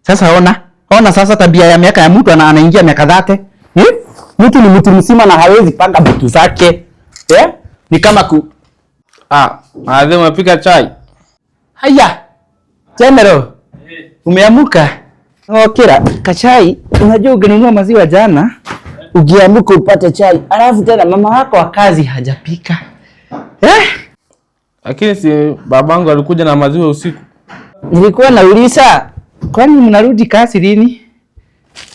Sasa ona sasa tabia ya miaka ya mtu anaingia miaka 30. Mtu ni mtu mzima na hawezi panga vitu zake. Ni kama Madhe umepika chai? Haya. General. Umeamuka? Kira, kachai, unajua ungenunua maziwa jana. Ukiamuka upate chai. Alafu tena mama wako wa kazi hajapika. Lakini si babangu alikuja na maziwa usiku. Nilikuwa nauliza, kwani mnarudi kazi lini?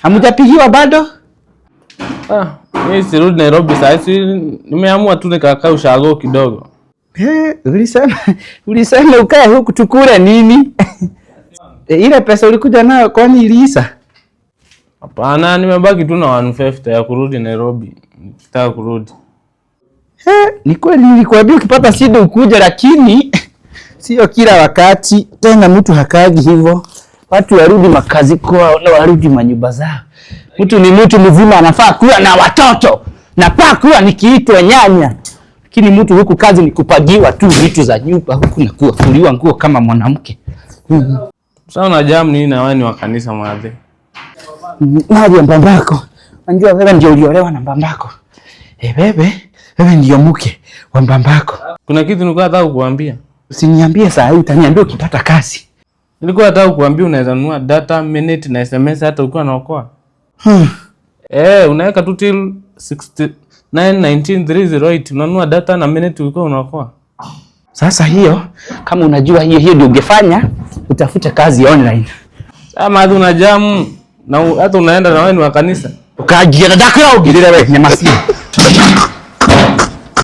Hamujapigiwa bado? Mimi sirudi Nairobi sasa, nimeamua tu nikakaa ushago kidogo. Ulisema ukae huku tukule nini? Ile pesa ulikuja nayo kwani iliisha? Hapana, nimebaki tu na 150 ya kurudi Nairobi. Nitaka kurudi. Ni kweli nilikwambia ukipata shida ukuja, lakini sio kila wakati. Tena mtu hakaji hivyo. Watu warudi makazi kwao na warudi manyumba zao. Mtu ni mtu mzima, anafaa kuwa na watoto. Nafaa kuwa nikiitwa nyanya. Lakini mtu huku kazi ni kupagiwa tu vitu za nyumba, huku na kufuliwa nguo kama mwanamke. Sasa unajam nini na wewe ni wa kanisa Madhe? Nani mbambako? Unajua wewe ndio uliolewa na mbambako. Wewe ndio mke wa mbambako. Kuna kitu nilikuwa nataka kukuambia. Usiniambie saa hii, utaniambia ukipata kazi. Nilikuwa nataka kukuambia unaweza nunua data, minute na SMS hata ukiwa unaokoa. Unaweka tu till 6919 unanunua data na minute ukiwa unaokoa. Sasa hiyo kama unajua hiyo ndio ungefanya, utafute kazi online. Madhe unajamu na hata unaenda na wewe ni wa kanisa. Ukajienda dakika ugirire wewe nyamasi.